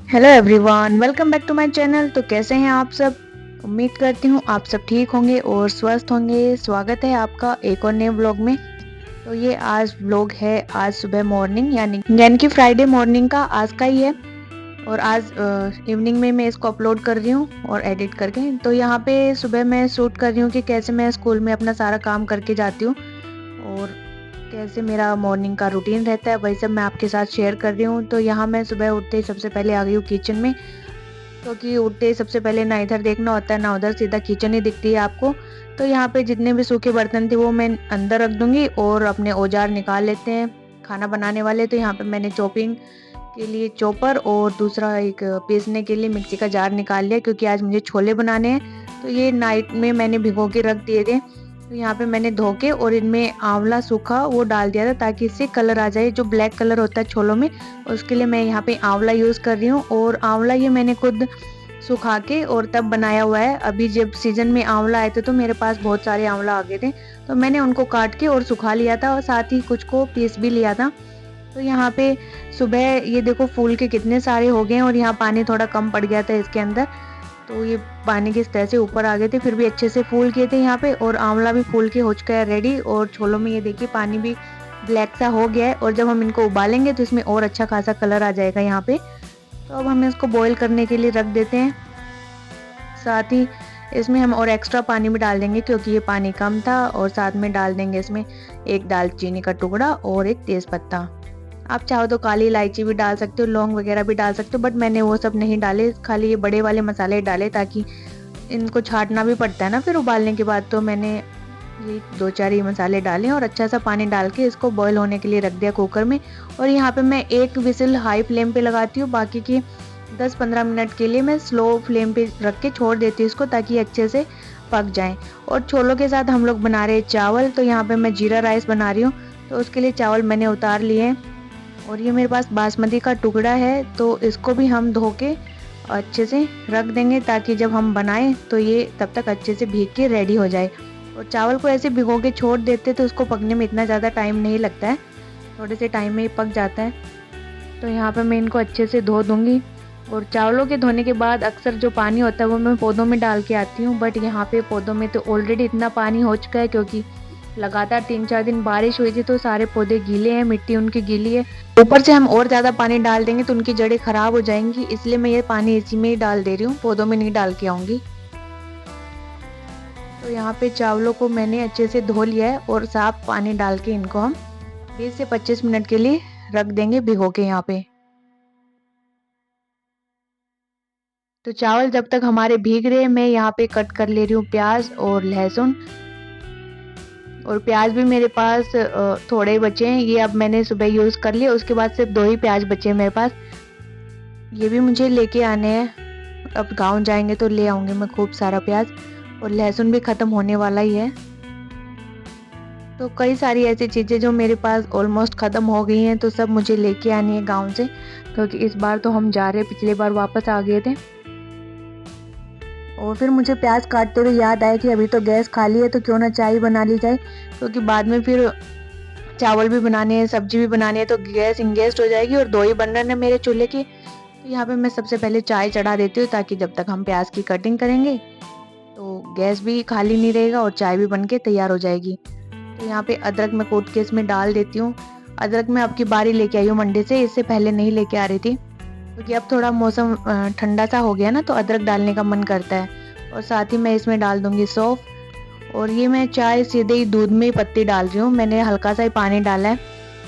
Hello everyone, welcome back to my channel. तो कैसे हैं आप सब? उम्मीद करती हूँ आप सब ठीक होंगे और स्वस्थ होंगे। स्वागत है आपका एक और नए व्लॉग में। तो ये आज व्लॉग है आज सुबह मॉर्निंग यानी कि फ्राइडे मॉर्निंग का आज का ही है। और आज इवनिंग में मैं इसको अपलोड कर रही हूँ और एडिट करके। तो यहाँ पे सुबह मैं शूट कर रही हूँ कि कैसे मैं स्कूल में अपना सारा काम करके जाती हूँ और कैसे मेरा मॉर्निंग का रूटीन रहता है, वही सब मैं आपके साथ शेयर कर रही हूँ। तो यहाँ मैं सुबह उठते ही सबसे पहले आ गई हूँ किचन में, क्योंकि उठते ही सबसे पहले ना इधर देखना होता है ना उधर, सीधा किचन ही दिखती है आपको। तो यहाँ पे जितने भी सूखे बर्तन थे वो मैं अंदर रख दूंगी और अपने औजार निकाल लेते हैं खाना बनाने वाले। तो यहाँ पे मैंने चॉपिंग के लिए चॉपर और दूसरा एक पीसने के लिए मिक्सी का जार निकाल लिया, क्योंकि आज मुझे छोले बनाने हैं। तो ये नाइट में मैंने भिगो के रख दिए थे। तो यहाँ पे मैंने धो के और इनमें आंवला सूखा वो डाल दिया था, ताकि इससे कलर आ जाए, जो ब्लैक कलर होता है छोलों में। उसके लिए मैं यहाँ पे आंवला यूज़ कर रही हूँ। और आंवला ये मैंने खुद सुखा के और तब बनाया हुआ है। अभी जब सीजन में आंवला आए थे तो मेरे पास बहुत सारे आंवला आ गए थे, तो मैंने उनको काट के और सुखा लिया था और साथ ही कुछ को पीस भी लिया था। तो यहाँ पे सुबह ये देखो फूल के कितने सारे हो गए हैं, और यहाँ पानी थोड़ा कम पड़ गया था इसके अंदर, तो ये पानी की सतह से ऊपर आ गए थे, फिर भी अच्छे से फूल किए थे यहाँ पे। और आंवला भी फूल के हो चुका है रेडी, और छोलों में ये देखिए पानी भी ब्लैक सा हो गया है। और जब हम इनको उबालेंगे तो इसमें और अच्छा खासा कलर आ जाएगा यहाँ पे। तो अब हम इसको बॉईल करने के लिए रख देते हैं। साथ ही इसमें हम और एक्स्ट्रा पानी भी डाल देंगे, क्योंकि ये पानी कम था। और साथ में डाल देंगे इसमें एक दालचीनी का टुकड़ा और एक तेज पत्ता। आप चाहो तो काली इलायची भी डाल सकते हो, लौंग वगैरह भी डाल सकते हो, बट मैंने वो सब नहीं डाले, खाली ये बड़े वाले मसाले डाले, ताकि इनको छांटना भी पड़ता है ना फिर उबालने के बाद। तो मैंने ये 2-4 ही मसाले डाले और अच्छा सा पानी डाल के इसको बॉईल होने के लिए रख दिया कुकर में। और यहाँ पे मैं एक विसिल हाई फ्लेम पे लगाती हूँ, बाकी की 10-15 मिनट के लिए मैं स्लो फ्लेम पे रख के छोड़ देती हूँ इसको, ताकि अच्छे से पक जाएं। और छोलों के साथ हम लोग बना रहे हैं चावल। तो यहाँ पे मैं जीरा राइस बना रही हूँ, तो उसके लिए चावल मैंने उतार लिए हैं। और ये मेरे पास बासमती का टुकड़ा है, तो इसको भी हम धो के अच्छे से रख देंगे, ताकि जब हम बनाएं तो ये तब तक अच्छे से भीग के रेडी हो जाए। और चावल को ऐसे भिगो के छोड़ देते तो उसको पकने में इतना ज़्यादा टाइम नहीं लगता है, थोड़े से टाइम में ही पक जाता है। तो यहाँ पे मैं इनको अच्छे से धो दूँगी। और चावलों के धोने के बाद अक्सर जो पानी होता है वो मैं पौधों में डाल के आती हूँ, बट यहाँ पे पौधों में तो ऑलरेडी इतना पानी हो चुका है, क्योंकि लगातार 3-4 दिन बारिश हुई थी, तो सारे पौधे गीले हैं, मिट्टी उनकी गीली है। ऊपर से हम और ज़्यादा पानी डाल देंगे तो उनकी जड़ें खराब हो जाएंगी, इसलिए मैं ये पानी इसी में ही डाल दे रही हूँ, पौधों में नहीं डाल के आऊँगी। तो यहाँ पे चावलों को मैंने अच्छे से धो लिया है और साफ पानी डाल के इनको हम 20 से 25 मिनट के लिए रख देंगे भिगो के यहाँ पे। तो चावल जब तक हमारे भीग रहे हैं, मैं यहाँ पे कट कर ले रही हूँ प्याज और लहसुन। और प्याज भी मेरे पास थोड़े ही बचे हैं, ये अब मैंने सुबह यूज़ कर लिया। उसके बाद सिर्फ 2 ही प्याज बचे हैं मेरे पास, ये भी मुझे लेके आने हैं। अब गाँव जाएंगे तो ले आऊँगी मैं खूब सारा प्याज। और लहसुन भी ख़त्म होने वाला ही है। तो कई सारी ऐसी चीज़ें जो मेरे पास ऑलमोस्ट ख़त्म हो गई हैं, तो सब मुझे लेके आनी है गाँव से, क्योंकि इस बार तो हम जा रहे हैं, पिछली बार वापस आ गए थे। और फिर मुझे प्याज काटते हुए याद आया कि अभी तो गैस खाली है, तो क्यों ना चाय बना ली जाए, क्योंकि बाद में फिर चावल भी बनाने हैं, सब्जी भी बनानी है, तो गैस इंगेस्ट हो जाएगी। और 2 ही बर्नर है मेरे चूल्हे की। तो यहाँ पे मैं सबसे पहले चाय चढ़ा देती हूँ, ताकि जब तक हम प्याज की कटिंग करेंगे तो गैस भी खाली नहीं रहेगा और चाय भी बन के तैयार हो जाएगी। तो यहाँ पे अदरक मैं कूट के इसमें डाल देती हूँ। अदरक मैं अब की बारी लेके आई हूँ मंडी से, इससे पहले नहीं लेके आ रही थी, क्योंकि अब थोड़ा मौसम ठंडा सा हो गया ना, तो अदरक डालने का मन करता है। और साथ ही मैं इसमें डाल दूंगी सौंफ। और ये मैं चाय सीधे ही दूध में ही पत्ती डाल रही हूँ, मैंने हल्का सा ही पानी डाला है,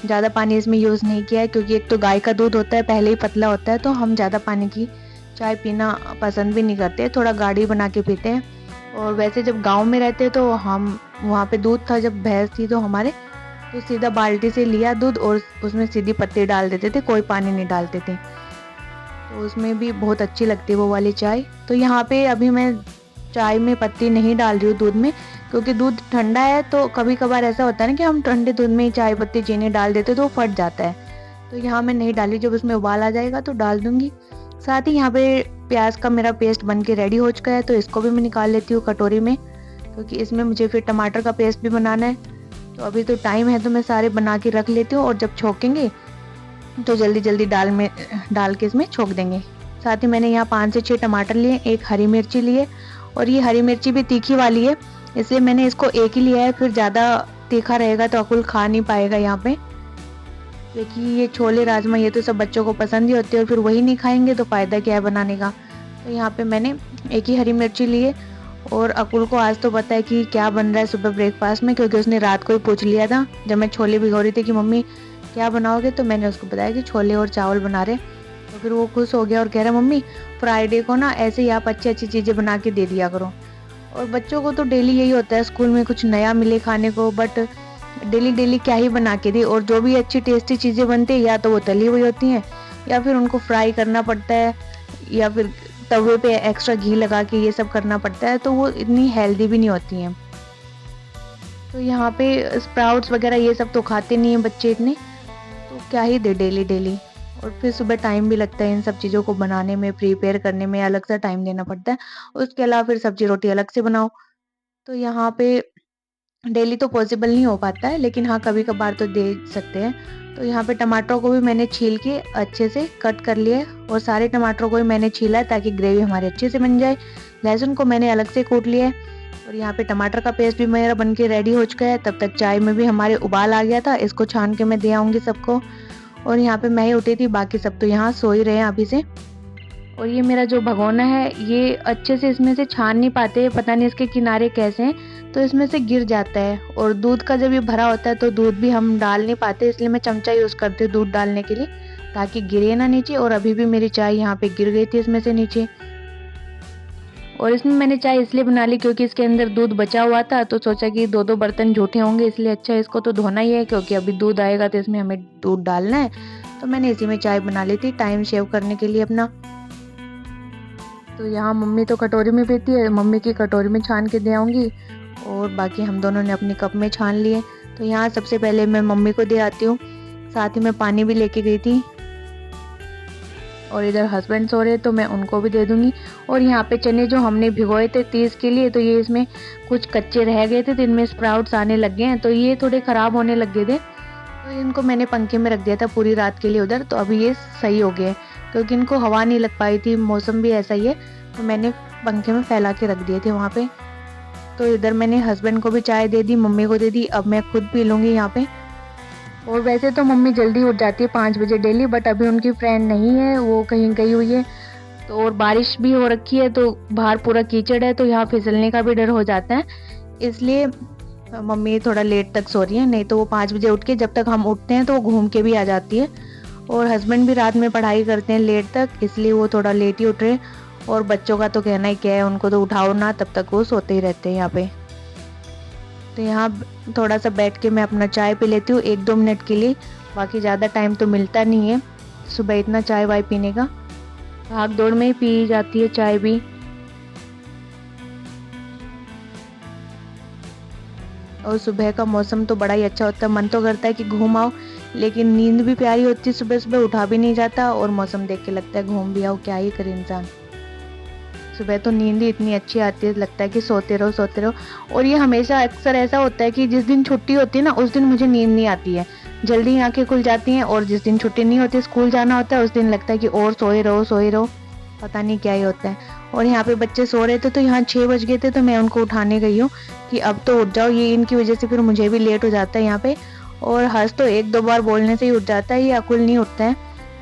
ज़्यादा पानी इसमें यूज़ नहीं किया है, क्योंकि एक तो गाय का दूध होता है, पहले ही पतला होता है, तो हम ज़्यादा पानी की चाय पीना पसंद भी नहीं करते, थोड़ा गाढ़ी बना के पीते हैं। और वैसे जब गाँव में रहते तो हम वहाँ पे दूध था, जब भैंस थी तो हमारे, तो सीधा बाल्टी से लिया दूध और उसमें सीधी पत्ती डाल देते थे, कोई पानी नहीं डालते थे। तो उसमें भी बहुत अच्छी लगती है वो वाली चाय। तो यहाँ पे अभी मैं चाय में पत्ती नहीं डाल रही हूँ दूध में, क्योंकि दूध ठंडा है, तो कभी कभार ऐसा होता है ना कि हम ठंडे दूध में चाय पत्ती चीनी डाल देते तो वो फट जाता है। तो यहाँ मैं नहीं डाली, जब उसमें उबाल आ जाएगा तो डाल दूंगी। साथ ही यहाँ पे प्याज का मेरा पेस्ट बन के रेडी हो चुका है, तो इसको भी मैं निकाल लेती हूँ कटोरी में, क्योंकि इसमें मुझे फिर टमाटर का पेस्ट भी बनाना है। तो अभी तो टाइम है, तो मैं सारे बना के रख लेती हूँ, और जब छोकेंगे तो जल्दी जल्दी डाल के इसमें छोक देंगे। साथ ही मैंने यहाँ 5 से 6 टमाटर लिए, एक हरी मिर्ची लिए और ये हरी मिर्ची भी तीखी वाली है, इसलिए मैंने इसको एक ही लिया है, फिर ज़्यादा तीखा रहेगा तो अकुल खा नहीं पाएगा यहाँ पे। क्योंकि ये छोले राजमा ये तो सब बच्चों को पसंद ही होते हैं और फिर वही नहीं खाएंगे तो फ़ायदा क्या है बनाने का। तो यहाँ पे मैंने एक ही हरी मिर्ची लिए और अकुल को आज तो पता है कि क्या बन रहा है सुबह ब्रेकफास्ट में, क्योंकि उसने रात को ही पूछ लिया था जब मैं छोले भिगो रही थी कि मम्मी क्या बनाओगे, तो मैंने उसको बताया कि छोले और चावल बना रहे। तो फिर वो खुश हो गया और कह रहा मम्मी फ्राइडे को ना ऐसे ही आप अच्छी अच्छी चीज़ें बना के दे दिया करो। और बच्चों को तो डेली यही होता है स्कूल में कुछ नया मिले खाने को, बट डेली डेली क्या ही बना के दी। और जो भी अच्छी टेस्टी चीज़ें बनती है या तो वो तली हुई होती हैं या फिर उनको फ्राई करना पड़ता है या फिर तवे पे एक्स्ट्रा घी लगा के ये सब करना पड़ता है, तो वो इतनी हेल्दी भी नहीं होती हैं। तो यहाँ पे स्प्राउट्स वगैरह ये सब तो खाते नहीं हैं बच्चे इतने, तो क्या ही दे डेली डेली। और फिर सुबह टाइम भी लगता है इन सब चीज़ों को बनाने में, प्रिपेयर करने में अलग से टाइम देना पड़ता है। उसके अलावा फिर सब्जी रोटी अलग से बनाओ। तो यहाँ पे डेली तो पॉसिबल नहीं हो पाता है, लेकिन हाँ कभी-कभार तो दे सकते हैं। तो यहाँ पे टमाटरों को भी मैंने छील के अच्छे से कट कर लिया है और सारे टमाटरों को भी मैंने छीला है ताकि ग्रेवी हमारी अच्छे से बन जाए। लहसुन को मैंने अलग से कूट लिया है और यहाँ पे टमाटर का पेस्ट भी मेरा बन के रेडी हो चुका है। तब तक चाय में भी हमारे उबाल आ गया था, इसको छान के मैं दे आऊँगी सबको। और यहाँ पे मैं ही उठी थी, बाकी सब तो यहाँ सो ही रहे हैं अभी से। और ये मेरा जो भगोना है ये अच्छे से इसमें से छान नहीं पाते, पता नहीं इसके किनारे कैसे हैं, तो इसमें से गिर जाता है। और दूध का जब ये भरा होता है तो दूध भी हम डाल नहीं पाते, इसलिए मैं चमचा यूज़ करती हूँ दूध डालने के लिए ताकि गिरे ना नीचे। और अभी भी मेरी चाय यहाँ पे गिर गई थी इसमें से नीचे। और इसमें मैंने चाय इसलिए बना ली क्योंकि इसके अंदर दूध बचा हुआ था, तो सोचा कि 2-2 बर्तन झूठे होंगे, इसलिए अच्छा इसको तो धोना ही है क्योंकि अभी दूध आएगा तो इसमें हमें दूध डालना है। तो मैंने इसी में चाय बना ली थी टाइम सेव करने के लिए अपना। तो यहाँ मम्मी तो कटोरी में पीती है, मम्मी की कटोरी में छान के दे आऊँगी और बाकी हम दोनों ने अपनी कप में छान लिए। तो यहाँ सबसे पहले मैं मम्मी को दे आती हूँ, साथ ही मैं पानी भी लेके गई थी। और इधर हस्बैंड सो रहे तो मैं उनको भी दे दूँगी। और यहाँ पे चने जो हमने भिगोए थे 30 के लिए, तो ये इसमें कुछ कच्चे रह गए थे तो इनमें स्प्राउट्स आने लग गए हैं, तो ये थोड़े ख़राब होने लग गए थे। तो इनको मैंने पंखे में रख दिया था पूरी रात के लिए उधर, तो अभी ये सही हो गए क्योंकि इनको हवा नहीं लग पाई थी, मौसम भी ऐसा ही है, तो मैंने पंखे में फैला के रख दिए थे वहाँ पे। तो इधर मैंने हस्बैंड को भी चाय दे दी, मम्मी को दे दी, अब मैं खुद पी लूँगी यहाँ पे। और वैसे तो मम्मी जल्दी उठ जाती है 5 बजे डेली, बट अभी उनकी फ्रेंड नहीं है, वो कहीं गई हुई है। तो और बारिश भी हो रखी है तो बाहर पूरा कीचड़ है, तो यहाँ फिसलने का भी डर हो जाता है, इसलिए मम्मी थोड़ा लेट तक सो रही है। नहीं तो वो 5 बजे उठ के जब तक हम उठते हैं तो वो घूम के भी आ जाती है। और हस्बैंड भी रात में पढ़ाई करते हैं लेट तक, इसलिए वो थोड़ा लेट ही उठ रहे हैं। और बच्चों का तो कहना ही क्या है, उनको तो उठाओ ना, तब तक वो सोते ही रहते हैं यहाँ पे। तो यहाँ थोड़ा सा बैठ के मैं अपना चाय पी लेती हूँ 1-2 मिनट के लिए, बाकी ज़्यादा टाइम तो मिलता नहीं है सुबह इतना चाय वाय पीने का, भाग दौड़ में ही पी जाती है चाय भी। और सुबह का मौसम तो बड़ा ही अच्छा होता है, मन तो करता है कि घूम आओ, लेकिन नींद भी प्यारी होती है, सुबह सुबह उठा भी नहीं जाता और मौसम देख के लगता है घूम भी आओ, क्या ही करे इंसान। सुबह तो नींद ही इतनी अच्छी आती है, लगता है कि सोते रहो सोते रहो। और ये हमेशा अक्सर ऐसा होता है कि जिस दिन छुट्टी होती है ना उस दिन मुझे नींद नहीं आती है, जल्दी आंखें खुल जाती हैं। और जिस दिन छुट्टी नहीं होती, स्कूल जाना होता है, उस दिन लगता है कि और सोए रहो, पता नहीं क्या ही होता है। और यहाँ पे बच्चे सो रहे थे तो यहाँ 6 बज गए थे, तो मैं उनको उठाने गई हूँ कि अब तो उठ जाओ, ये इनकी वजह से फिर मुझे भी लेट हो जाता है यहाँ पे। और हर्ष तो 1-2 बार बोलने से ही उठ जाता है, ये अकुल नहीं उठता है,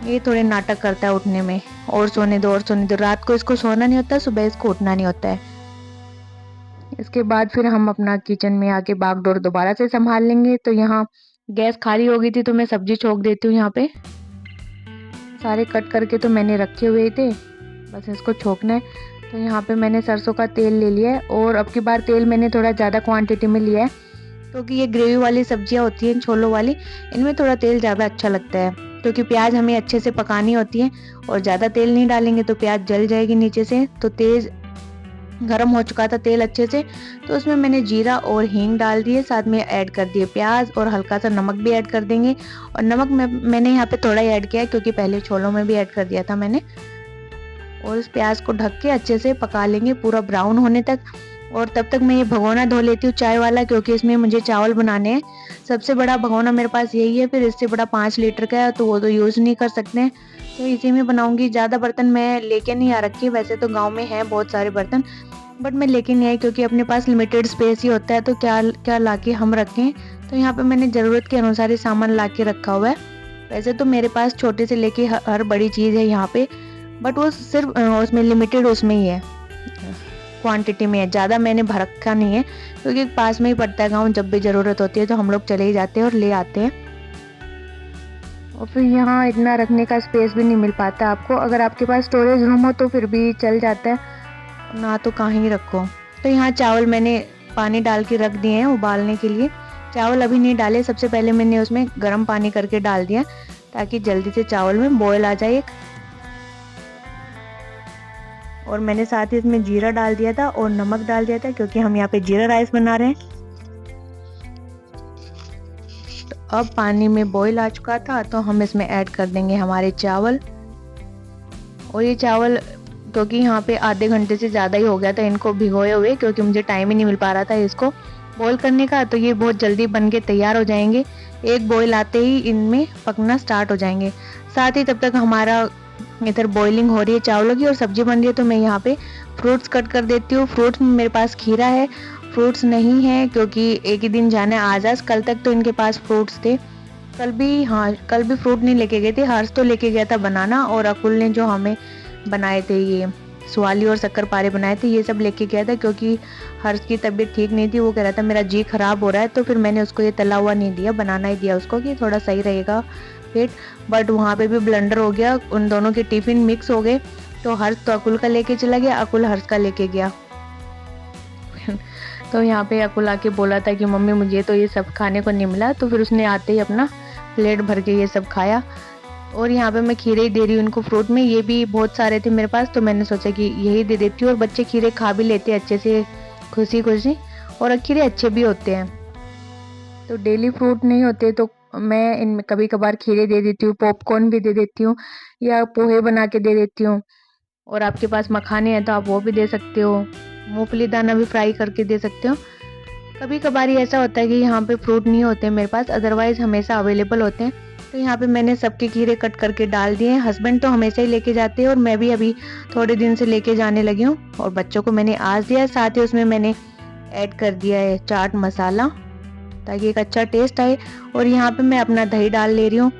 ये थोड़े नाटक करता है उठने में, और सोने दो और सोने दो। रात को इसको सोना नहीं होता, सुबह इसको उठना नहीं होता है। इसके बाद फिर हम अपना किचन में आके बागडोर दोबारा से संभाल लेंगे। तो यहाँ गैस खाली हो गई थी तो मैं सब्जी छोक देती हूँ। यहाँ पे सारे कट करके तो मैंने रखे हुए थे, बस इसको छोकना है। तो यहाँ पे मैंने सरसों का तेल ले लिया है और अब की बार तेल मैंने थोड़ा ज़्यादा क्वांटिटी में लिया है, क्योंकि ये ग्रेवी वाली सब्जियाँ होती हैं छोलों वाली, इनमें थोड़ा तेल ज़्यादा अच्छा लगता है, क्योंकि प्याज हमें अच्छे से पकानी होती है और ज़्यादा तेल नहीं डालेंगे तो प्याज जल जाएगी नीचे से। तो तेज़ गरम हो चुका था तेल अच्छे से, तो उसमें मैंने जीरा और हींग डाल दिए, साथ में ऐड कर दिए प्याज और हल्का सा नमक भी ऐड कर देंगे। और नमक मैंने यहाँ पे थोड़ा ही ऐड किया है क्योंकि पहले छोलों में भी ऐड कर दिया था मैंने। और इस प्याज को ढक के अच्छे से पका लेंगे पूरा ब्राउन होने तक। और तब तक मैं ये भगोना धो लेती हूँ चाय वाला, क्योंकि इसमें मुझे चावल बनाने हैं। सबसे बड़ा भगोना मेरे पास यही है, फिर इससे बड़ा 5 लीटर का है तो वो तो यूज़ नहीं कर सकते हैं, तो इसी में बनाऊंगी। ज़्यादा बर्तन मैं लेके नहीं आ रखी, वैसे तो गाँव में है बहुत सारे बर्तन, बट मैं लेके नहीं आई क्योंकि अपने पास लिमिटेड स्पेस ही होता है, तो क्या क्या ला के हम रखें। तो यहाँ पे मैंने ज़रूरत के अनुसार ही सामान ला के रखा हुआ है। वैसे तो मेरे पास छोटे से लेके हर बड़ी चीज़ है यहाँ पे, बट वो सिर्फ उसमें लिमिटेड उसमें ही है, क्वांटिटी में है, ज़्यादा मैंने भर रखा नहीं है क्योंकि पास में ही पड़ता है गाँव। जब भी ज़रूरत होती है तो हम लोग चले ही जाते हैं और ले आते हैं। और फिर यहाँ इतना रखने का स्पेस भी नहीं मिल पाता आपको। अगर आपके पास स्टोरेज रूम हो तो फिर भी चल जाता है, ना तो कहीं ही रखो। तो यहाँ चावल मैंने पानी डाल के रख दिए हैं उबालने के लिए। चावल अभी नहीं डाले, सबसे पहले मैंने उसमें गर्म पानी करके डाल दिया ताकि जल्दी से चावल में बॉयल आ जाए। और मैंने साथ ही इसमें जीरा डाल दिया था और नमक डाल दिया था क्योंकि हम यहाँ पे जीरा राइस बना रहे हैं। तो अब पानी में बॉईल आ चुका था तो हम इसमें ऐड कर देंगे हमारे चावल। और ये चावल क्योंकि यहाँ पे आधे घंटे से ज़्यादा ही हो गया था इनको भिगोए हुए, क्योंकि मुझे टाइम ही नहीं मिल पा रहा था इसको बॉईल करने का, तो ये बहुत जल्दी बन के तैयार हो जाएंगे। एक बॉईल आते ही इनमें पकना स्टार्ट हो जाएंगे। साथ ही तब तक हमारा इधर बॉइलिंग हो रही है चावलों की और सब्जी बन रही है, तो मैं यहाँ पे फ्रूट्स कट कर देती हूँ। फ्रूट्स में मेरे पास खीरा है, फ्रूट्स नहीं है क्योंकि एक ही दिन जाना है आज। कल तक तो इनके पास फ्रूट्स थे, कल भी फ्रूट नहीं लेके गए थे। हर्ष तो लेके गया था बनाना, और अकुल ने जो हमें बनाए थे ये स्वाली और शक्करपारे बनाए थे, ये सब लेके गया था क्योंकि हर्ष की तबीयत ठीक नहीं थी। वो कह रहा था मेरा जी खराब हो रहा है, तो फिर मैंने उसको ये तला हुआ नहीं दिया, बनाना ही दिया उसको कि थोड़ा सही रहेगा पेट। बट वहाँ पे भी ब्लंडर हो गया, उन दोनों के टिफिन मिक्स हो गए। तो हर्ष तो अकुल का लेके चला गया, अकुल हर्ष का लेके गया। तो यहाँ पे अकुल आके बोला था कि मम्मी मुझे तो ये सब खाने को नहीं मिला, तो फिर उसने आते ही अपना प्लेट भर के ये सब खाया। और यहाँ पे मैं खीरे ही दे रही हूँ उनको फ्रूट में, ये भी बहुत सारे थे मेरे पास, तो मैंने सोचा कि यही दे देती हूँ। और बच्चे खीरे खा भी लेते हैं अच्छे से, खुशी खुशी, और खीरे अच्छे भी होते हैं। तो डेली फ्रूट नहीं होते तो मैं इनमें कभी कभार खीरे दे देती हूँ, पॉपकॉर्न भी दे देती हूँ, या पोहे बना के दे देती हूँ। और आपके पास मखाने हैं तो आप वो भी दे सकते हो, मूंगफली दाना भी फ्राई करके दे सकते हो। कभी कभार ही ऐसा होता है कि यहाँ पे फ्रूट नहीं होते मेरे पास, अदरवाइज हमेशा अवेलेबल होते हैं। तो यहाँ पे मैंने सबके खीरे कट करके डाल दिए हैं। हस्बैंड तो हमेशा ही लेके जाते हैं और मैं भी अभी थोड़े दिन से लेके जाने लगी हूँ, और बच्चों को मैंने आज दिया। साथ ही उसमें मैंने ऐड कर दिया है चाट मसाला ताकि एक अच्छा टेस्ट आए। और यहाँ पे मैं अपना दही डाल ले रही हूँ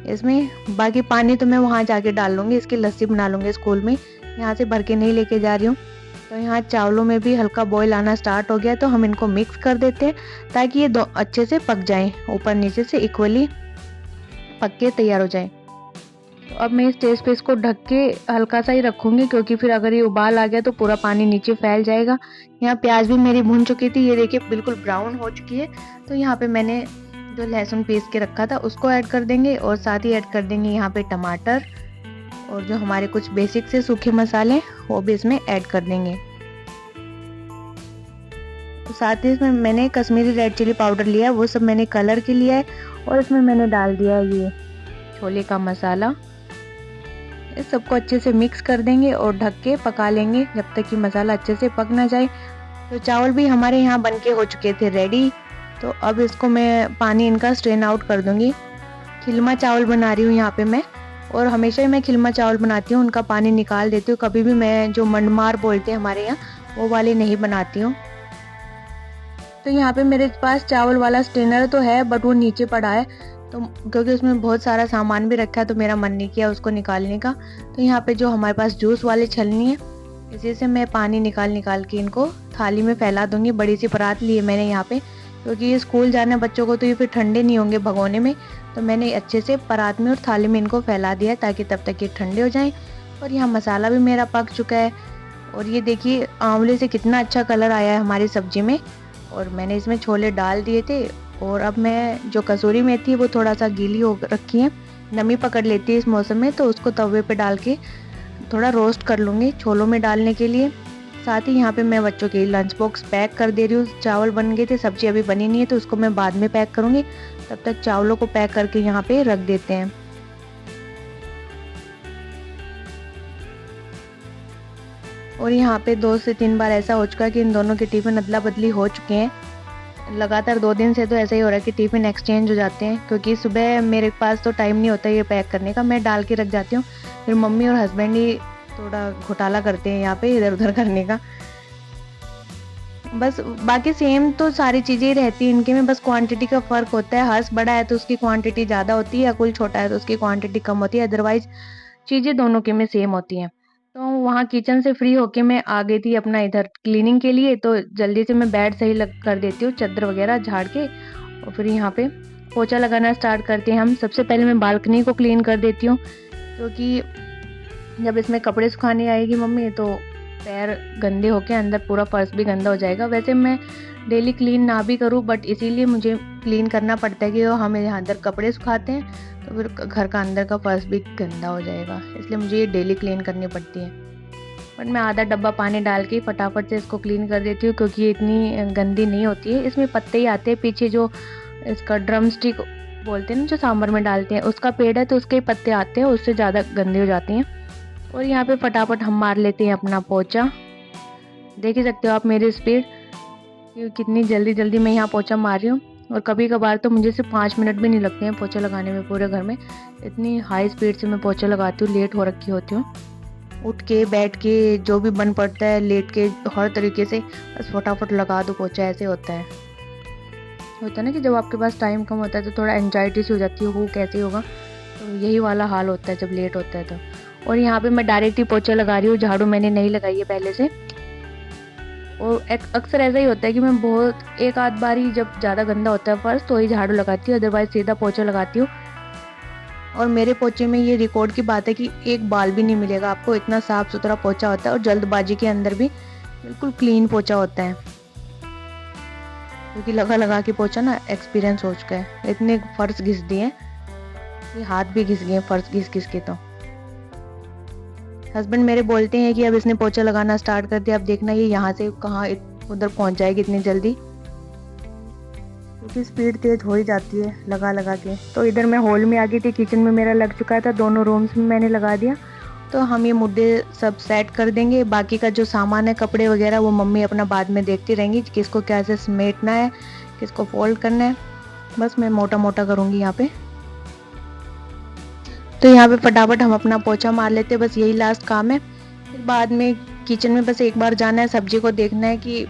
इसमें, बाकी पानी तो मैं वहाँ जाके डाल लूँगी, इसकी लस्सी बना लूँगी स्कूल में, यहाँ से भर के नहीं लेके जा रही हूँ। तो यहाँ चावलों में भी हल्का बॉईल आना स्टार्ट हो गया, तो हम इनको मिक्स कर देते हैं ताकि ये दो अच्छे से पक जाएं, ऊपर नीचे से इक्वली पक के तैयार हो जाए। तो अब मैं इस स्टेज पे इसको ढक के हल्का सा ही रखूंगी, क्योंकि फिर अगर ये उबाल आ गया तो पूरा पानी नीचे फैल जाएगा। यहाँ प्याज भी मेरी भून चुकी थी, ये देखिए बिल्कुल ब्राउन हो चुकी है। तो यहाँ पे मैंने जो लहसुन पीस के रखा था उसको ऐड कर देंगे, और साथ ही ऐड कर देंगे यहाँ पे टमाटर, और जो हमारे कुछ बेसिक से सूखे मसाले वो भी इसमें ऐड कर देंगे। तो साथ ही इसमें मैंने कश्मीरी रेड चिली पाउडर लिया है, वो सब मैंने कलर के लिया है। और इसमें मैंने डाल दिया है ये छोले का मसाला। इस सबको अच्छे से मिक्स कर देंगे और ढक के पका लेंगे जब तक कि मसाला अच्छे से पक ना जाए। तो चावल भी हमारे यहाँ बन के हो चुके थे रेडी। तो अब इसको मैं पानी इनका स्ट्रेन आउट कर दूंगी। खिलमा चावल बना रही हूँ यहाँ पे मैं, और हमेशा ही मैं खिलमा चावल बनाती हूँ, उनका पानी निकाल देती हूँ। कभी भी मैं जो मंडमार बोलते हैं हमारे यहाँ, वो वाले नहीं बनाती हूँ। तो यहाँ पे मेरे पास चावल वाला स्ट्रेनर तो है, बट वो नीचे पड़ा है, तो क्योंकि उसमें बहुत सारा सामान भी रखा है तो मेरा मन नहीं किया उसको निकालने का। तो यहाँ पे जो हमारे पास जूस वाले छलनी है, इसी से मैं पानी निकाल के इनको थाली में फैला दूंगी। बड़ी सी परात ली है मैंने यहाँ पे, क्योंकि ये स्कूल जाना बच्चों को तो ये फिर ठंडे नहीं होंगे भगोने में। तो मैंने अच्छे से परात में और थाली में इनको फैला दिया ताकि तब तक ये ठंडे हो जाएं। और यहाँ मसाला भी मेरा पक चुका है, और ये देखिए आंवले से कितना अच्छा कलर आया है हमारी सब्जी में। और मैंने इसमें छोले डाल दिए थे, और अब मैं जो कसूरी मेथी वो थोड़ा सा गीली हो रखी है, नमी पकड़ लेती है इस मौसम में, तो उसको तवे पे डाल के थोड़ा रोस्ट कर लूँगी छोलों में डालने के लिए। साथ ही यहाँ पे मैं बच्चों के लंच बॉक्स पैक कर दे रही हूँ। चावल बन गए थे, सब्जी अभी बनी नहीं है तो उसको मैं बाद में पैक करूँगी। तब तक चावलों को पैक करके यहाँ पे रख देते हैं। और यहाँ पे 2 से 3 बार ऐसा हो चुका है कि इन दोनों के टिफ़िन अदला बदली हो चुके हैं। लगातार 2 दिन से तो ऐसा ही हो रहा है कि टिफ़िन एक्सचेंज हो जाते हैं, क्योंकि सुबह मेरे पास तो टाइम नहीं होता ये पैक करने का, मैं डाल के रख जाती हूँ। फिर मम्मी और हस्बैंड ही थोड़ा घोटाला करते हैं यहाँ पे इधर-उधर करने का। बस बाकी सेम तो सारी चीज़ें ही रहती हैं इनके में, बस क्वांटिटी का फ़र्क होता है। हर्ष बड़ा है तो उसकी क्वांटिटी ज़्यादा होती है, अकुल छोटा है तो उसकी क्वांटिटी कम होती है, अदरवाइज़ चीज़ें दोनों के में सेम होती हैं। तो वहाँ किचन से फ्री होके मैं आ गई थी अपना इधर क्लीनिंग के लिए, तो जल्दी से मैं बेड सही लग कर देती हूँ, चादर वगैरह झाड़ के, और फिर यहाँ पे पोछा लगाना स्टार्ट करते हैं हम। सबसे पहले मैं बालकनी को क्लीन कर देती हूँ, क्योंकि जब इसमें कपड़े सुखाने आएगी मम्मी तो पैर गंदे होके अंदर पूरा फर्श भी गंदा हो जाएगा। वैसे मैं डेली क्लीन ना भी करूँ, बट इसीलिए मुझे क्लीन करना पड़ता है कि हम यहाँ अंदर कपड़े सुखाते हैं तो फिर घर का अंदर का फर्श भी गंदा हो जाएगा, इसलिए मुझे ये डेली क्लीन करनी पड़ती है। बट मैं आधा डब्बा पानी डाल के फटाफट से इसको क्लीन कर देती हूँ, क्योंकि ये इतनी गंदी नहीं होती है। इसमें पत्ते ही आते हैं, पीछे जो इसका ड्रम स्टिक बोलते हैं ना जो सांभर में डालते हैं, उसका पेड़ है तो उसके ही पत्ते आते हैं, उससे ज़्यादा गंदी हो जाती हैं। और यहाँ पे फटाफट हम मार लेते हैं अपना पोछा। देख ही सकते हो आप मेरी स्पीड कि कितनी जल्दी जल्दी मैं यहाँ पोछा मार रही हूँ। और कभी कभार तो मुझे सिर्फ 5 मिनट भी नहीं लगते हैं पोछा लगाने में पूरे घर में, इतनी हाई स्पीड से मैं पोछा लगाती हूँ, लेट हो रखी होती हूँ। उठ के बैठ के जो भी बन पड़ता है, लेट के, हर तरीके से बस फटाफट लगा दो पोछा, ऐसे होता है ना कि जब आपके पास टाइम कम होता है तो थोड़ा एंजाइटी सी हो जाती है, वो कैसे होगा, तो यही वाला हाल होता है जब लेट होता है तो। और यहाँ पे मैं डायरेक्ट ही पोछा लगा रही हूँ, झाड़ू मैंने नहीं लगाई है पहले से। और अक्सर ऐसा ही होता है कि मैं बहुत एक आध बार ही जब ज़्यादा गंदा होता है फर्श तो ही झाड़ू लगाती हूँ, अदरवाइज सीधा पोछा लगाती हूँ। और मेरे पोछे में ये रिकॉर्ड की बात है कि एक बाल भी नहीं मिलेगा आपको, इतना साफ़ सुथरा पोछा होता है, और जल्दबाजी के अंदर भी बिल्कुल क्लीन पोछा होता है, क्योंकि लगा लगा के पोछा ना एक्सपीरियंस हो चुका है। इतने फर्श घिस दिए, ये हाथ भी घिस गए फर्श घिस घिस के। तो हस्बैंड मेरे बोलते हैं कि अब इसने पोछा लगाना स्टार्ट कर दिया, अब देखना ये यहाँ से कहाँ उधर पहुँच जाएगी इतनी जल्दी, क्योंकि स्पीड तेज हो ही जाती है लगा लगा के। तो इधर मैं हॉल में आ गई थी, किचन में मेरा लग चुका था, दोनों रूम्स में मैंने लगा दिया। तो हम ये मुद्दे सब सेट कर देंगे, बाकी का जो सामान है कपड़े वगैरह वो मम्मी अपना बाद में देखती रहेंगी, किसको क्या से समेटना है, किसको फोल्ड करना है, बस मैं मोटा मोटा करूँगी यहाँ पे। तो यहाँ पे फटाफट हम अपना पोछा मार लेते हैं, बस यही लास्ट काम है। फिर बाद में किचन में बस एक बार जाना है, सब्जी को देखना है कि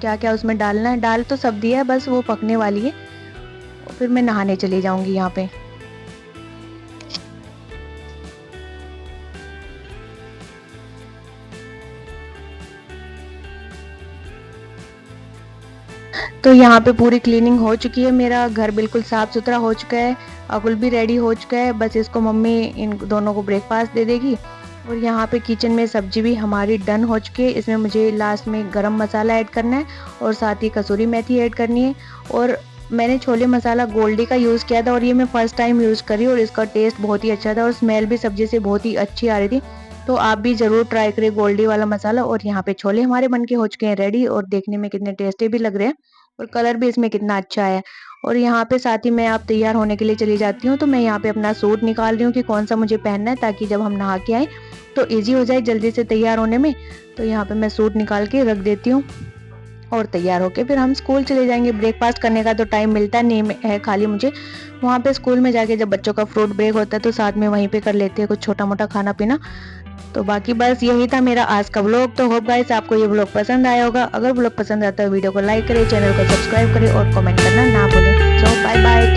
क्या क्या उसमें डालना है। दाल तो सब दिया है, बस वो पकने वाली है, और फिर मैं नहाने चली जाऊंगी यहाँ पे। तो यहाँ पे पूरी क्लीनिंग हो चुकी है, मेरा घर बिल्कुल साफ सुथरा हो चुका है, अकुल भी रेडी हो चुका है, बस इसको मम्मी इन दोनों को ब्रेकफास्ट दे देगी। और यहाँ पे किचन में सब्जी भी हमारी डन हो चुकी है, इसमें मुझे लास्ट में गरम मसाला ऐड करना है और साथ ही कसूरी मेथी ऐड करनी है। और मैंने छोले मसाला गोल्डी का यूज़ किया था, और ये मैं फर्स्ट टाइम यूज़ करी, और इसका टेस्ट बहुत ही अच्छा था और स्मेल भी सब्जी से बहुत ही अच्छी आ रही थी। तो आप भी ज़रूर ट्राई करिए गोल्डी वाला मसाला। और यहाँ पे छोले हमारे बन के हो चुके हैं रेडी, और देखने में कितने टेस्टी भी लग रहे हैं, और कलर भी इसमें कितना अच्छा है। और यहाँ पे साथ ही मैं आप तैयार होने के लिए चली जाती हूँ, तो मैं यहाँ पे अपना सूट निकाल रही हूँ कि कौन सा मुझे पहनना है, ताकि जब हम नहा के आए तो ईजी हो जाए जल्दी से तैयार होने में। तो यहाँ पे मैं सूट निकाल के रख देती हूँ, और तैयार होके फिर हम स्कूल चले जाएंगे। ब्रेकफास्ट करने का तो टाइम मिलता नहीं है खाली मुझे, वहाँ पे स्कूल में जाके जब बच्चों का फ्रूट ब्रेक होता है तो साथ में वहीं पे कर लेते हैं कुछ छोटा मोटा खाना पीना। तो बाकी बस यही था मेरा आज का व्लॉग। तो होप गाइस आपको ये व्लॉग पसंद आया होगा। अगर व्लॉग पसंद आता है वीडियो को लाइक करें, चैनल को सब्सक्राइब करें और कमेंट करना ना भूलें। सो बाय बाय।